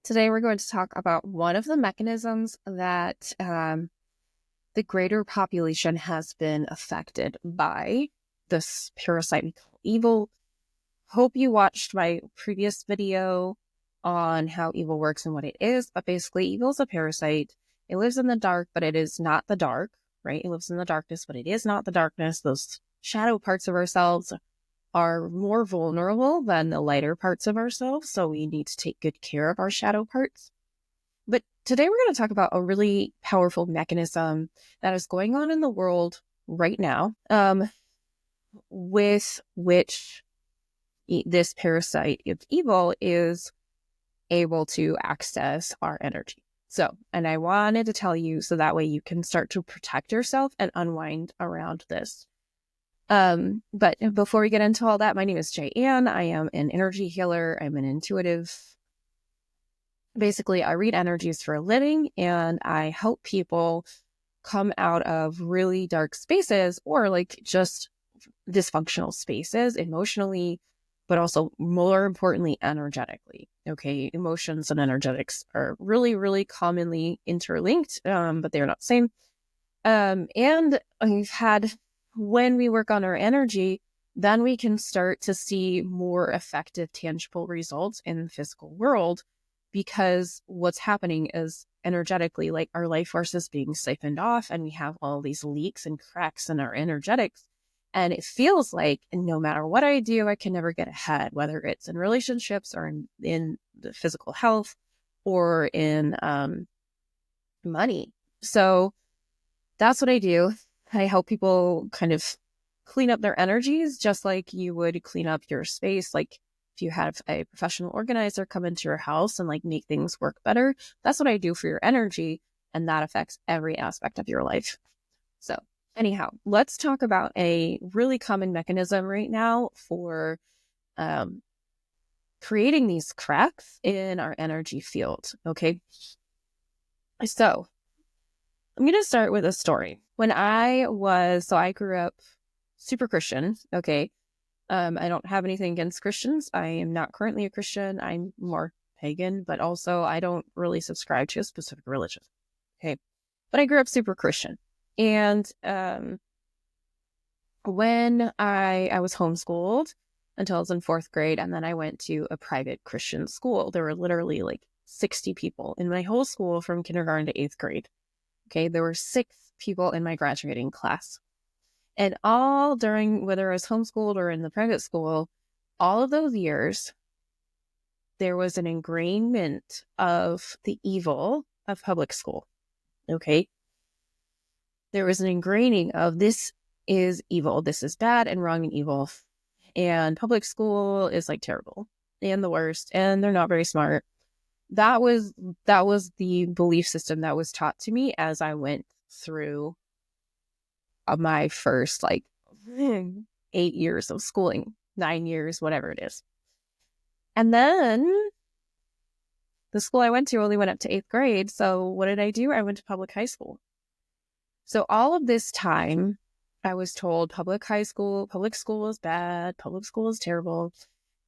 Today, we're going to talk about one of the mechanisms that the greater population has been affected by this parasite we call evil. Hope you watched my previous video on how evil works and what it is, but basically evil is a parasite. It lives in the dark, but it is not the dark, right? It lives in the darkness, but it is not the darkness. Those shadow parts of ourselves are more vulnerable than the lighter parts of ourselves, so we need to take good care of our shadow parts. But today we're going to talk about a really powerful mechanism that is going on in the world right now, with which this parasite of evil is able to access our energy. So, and I wanted to tell you so that way you can start to protect yourself and unwind around this. But before we get into all that, my name is Jaye Anne. I am an energy healer. I'm an intuitive. Basically, I read energies for a living, and I help people come out of really dark spaces or like just dysfunctional spaces emotionally, but also more importantly, energetically. Okay. Emotions and energetics are really, really commonly interlinked, but they're not the same. And I've had, when we work on our energy, then we can start to see more effective, tangible results in the physical world, because what's happening is energetically, like our life force is being siphoned off, and we have all these leaks and cracks in our energetics. And it feels like no matter what I do, I can never get ahead, whether it's in relationships or in the physical health or in money. So that's what I do. I help people kind of clean up their energies, just like you would clean up your space. Like if you have a professional organizer come into your house and like make things work better, that's what I do for your energy. And that affects every aspect of your life. So anyhow, let's talk about a really common mechanism right now for creating these cracks in our energy field. Okay. So I'm going to start with a story. When I grew up super Christian. Okay. I don't have anything against Christians. I am not currently a Christian. I'm more pagan, but also I don't really subscribe to a specific religion. Okay. But I grew up super Christian. And when I was homeschooled until I was in 4th grade, and then I went to a private Christian school. There were literally like 60 people in my whole school from kindergarten to 8th grade. Okay, there were 6 people in my graduating class. And all during, whether I was homeschooled or in the private school, all of those years, there was an ingrainment of the evil of public school. Okay. There was an ingraining of this is evil. This is bad and wrong and evil. And public school is like terrible and the worst. And they're not very smart. That was the belief system that was taught to me as I went through my first 8 years of schooling, 9 years, whatever it is. And then the school I went to only went up to 8th grade. So what did I do? I went to public high school. So all of this time I was told public school is bad. Public school is terrible.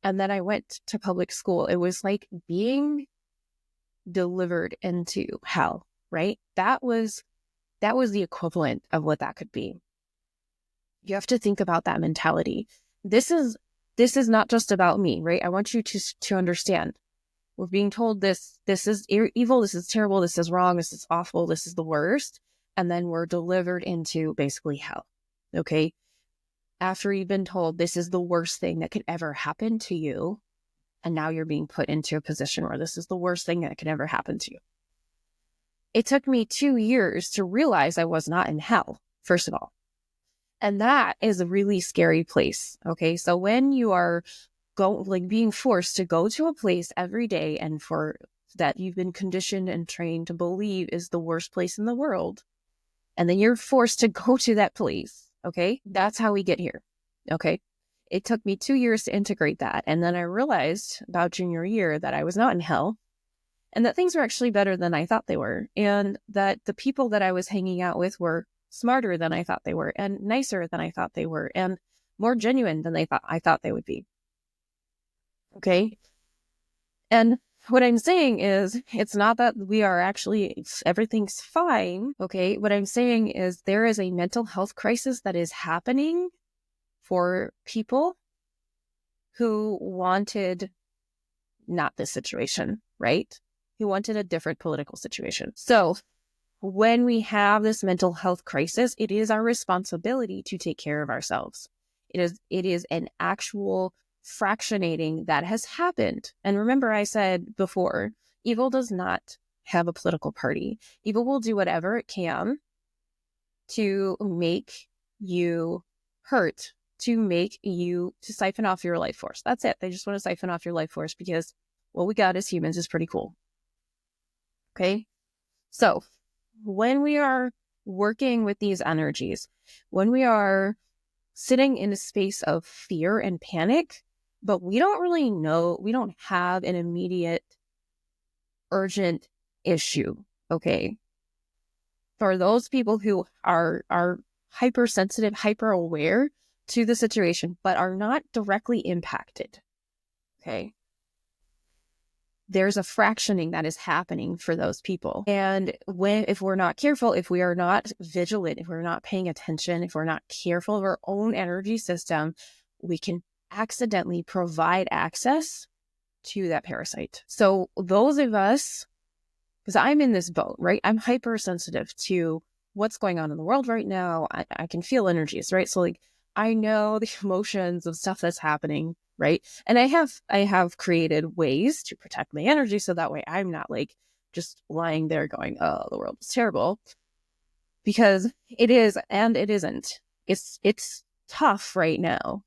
And then I went to public school. It was like being delivered into hell, right? That was the equivalent of what that could be. You have to think about that mentality. This is not just about me, right? I want you to understand. We're being told this is evil, this is terrible, this is wrong, this is awful, this is the worst. And then we're delivered into basically hell. Okay? After you've been told this is the worst thing that could ever happen to you, and now you're being put into a position where this is the worst thing that could ever happen to you. It took me 2 years to realize I was not in hell, first of all. And that is a really scary place. Okay. So when you are being forced to go to a place every day, and for that you've been conditioned and trained to believe is the worst place in the world, and then you're forced to go to that place. Okay. That's how we get here. Okay. It took me 2 years to integrate that. And then I realized about junior year that I was not in hell, and that things were actually better than I thought they were. And that the people that I was hanging out with were smarter than I thought they were, and nicer than I thought they were, and more genuine than I thought they would be. Okay. And what I'm saying is, it's not that we are actually, everything's fine. Okay. What I'm saying is there is a mental health crisis that is happening for people who wanted not this situation, right? Who wanted a different political situation. So when we have this mental health crisis, it is our responsibility to take care of ourselves. It is an actual fractionating that has happened. And remember, I said before, evil does not have a political party. Evil will do whatever it can to make you hurt, to siphon off your life force. That's it. They just want to siphon off your life force because what we got as humans is pretty cool. Okay. So when we are working with these energies, when we are sitting in a space of fear and panic, but we don't really know, we don't have an immediate urgent issue. Okay. For those people who are hypersensitive, hyper aware to the situation, but are not directly impacted. Okay. There's a fractioning that is happening for those people. And if we're not careful, if we are not vigilant, if we're not paying attention, if we're not careful of our own energy system, we can accidentally provide access to that parasite. So those of us, because I'm in this boat, right? I'm hypersensitive to what's going on in the world right now. I can feel energies, right? So like I know the emotions of stuff that's happening, right? And I have created ways to protect my energy so that way I'm not like just lying there going, oh, the world is terrible. Because it is and it isn't. It's tough right now,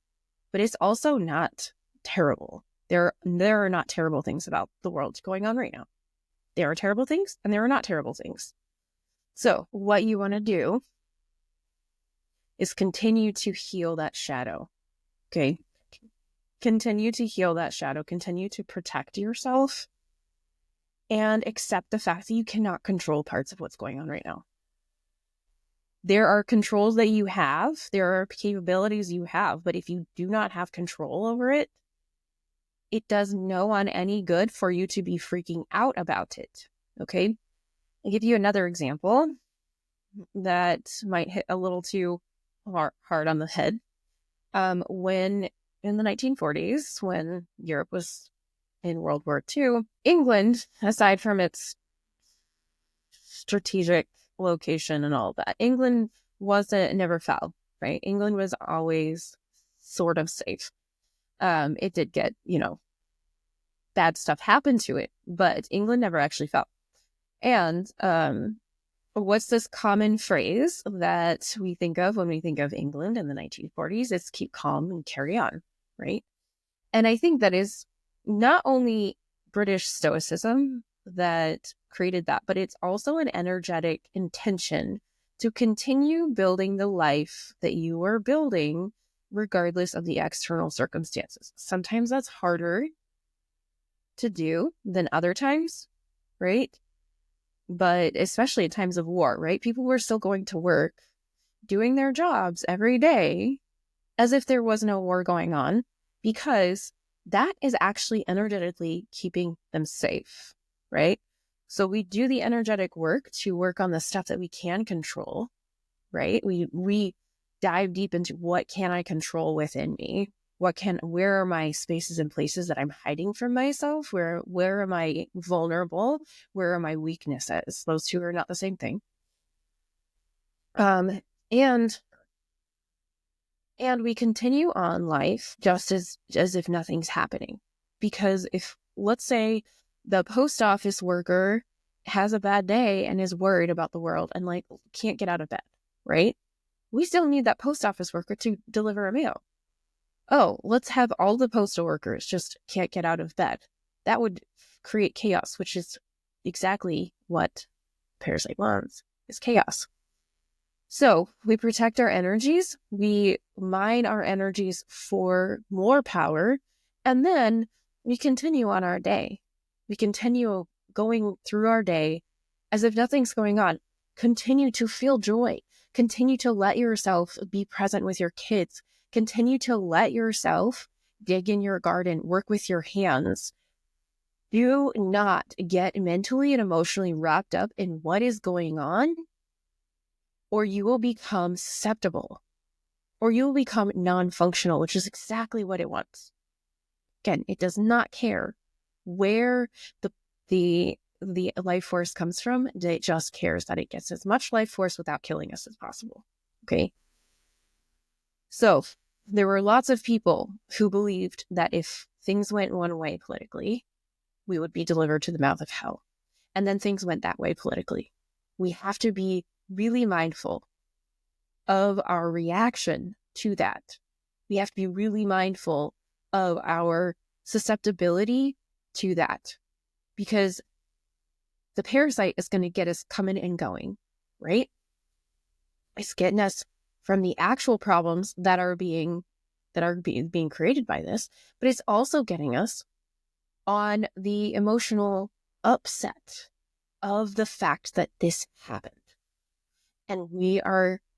but it's also not terrible. There are not terrible things about the world going on right now. There are terrible things and there are not terrible things. So what you want to do is continue to heal that shadow. Okay. Continue to heal that shadow. Continue to protect yourself and accept the fact that you cannot control parts of what's going on right now. There are controls that you have. There are capabilities you have. But if you do not have control over it, it does no one any good for you to be freaking out about it. Okay. I'll give you another example that might hit a little too hard on the head. When in the 1940s, when Europe was in World War II, England, aside from its strategic location and all that, England never fell, right? England was always sort of safe. It did get, bad stuff happened to it, but England never actually fell. And what's this common phrase that we think of when we think of England in the 1940s? It's keep calm and carry on, right? And I think that is not only British Stoicism that created that, but it's also an energetic intention to continue building the life that you are building regardless of the external circumstances. Sometimes that's harder to do than other times, right? But especially in times of war, right? People were still going to work, doing their jobs every day as if there was no war going on, because that is actually energetically keeping them safe, right? So we do the energetic work to work on the stuff that we can control, right? We dive deep into what can I control within me? Where are my spaces and places that I'm hiding from myself? Where am I vulnerable? Where are my weaknesses? Those two are not the same thing. And we continue on life just as if nothing's happening. Because if, let's say, the post office worker has a bad day and is worried about the world and like can't get out of bed, right? We still need that post office worker to deliver a mail. Oh, let's have all the postal workers just can't get out of bed. That would create chaos, which is exactly what Parasite wants, is chaos. So we protect our energies, we mine our energies for more power, and then we continue on our day. We continue going through our day as if nothing's going on. Continue to feel joy. Continue to let yourself be present with your kids. Continue to let yourself dig in your garden, work with your hands, Do not get mentally and emotionally wrapped up in what is going on, or you will become susceptible, or you will become non-functional, which is exactly what it wants. Again, it does not care where the life force comes from. It just cares that it gets as much life force without killing us as possible. Okay. So there were lots of people who believed that if things went one way politically, we would be delivered to the mouth of hell. And then things went that way politically. We have to be really mindful of our reaction to that. We have to be really mindful of our susceptibility to that, because the parasite is going to get us coming and going, right? It's getting us from the actual problems that are being created by this, but it's also getting us on the emotional upset of the fact that this happened. And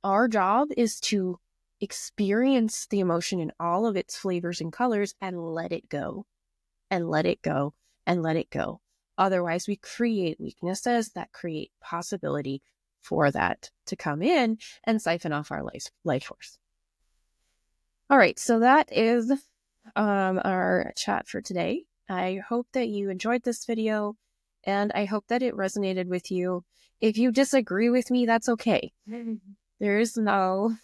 our job is to experience the emotion in all of its flavors and colors and let it go and let it go and let it go. Otherwise, we create weaknesses that create possibility for that to come in and siphon off our life force. All right, so that is our chat for today. I hope that you enjoyed this video, and I hope that it resonated with you. If you disagree with me, that's okay. There is no,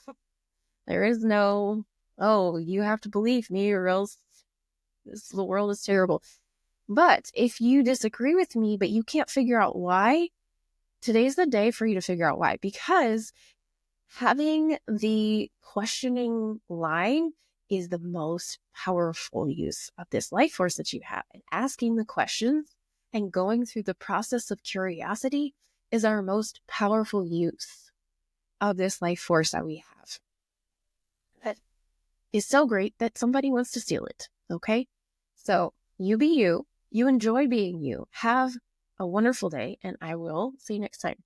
oh, you have to believe me or else the world is terrible. But if you disagree with me, but you can't figure out why, today's the day for you to figure out why. Because having the questioning line is the most powerful use of this life force that you have. And asking the questions and going through the process of curiosity is our most powerful use of this life force that we have. That is so great that somebody wants to steal it. Okay? So you be you. You enjoy being you. Have a wonderful day, and I will see you next time.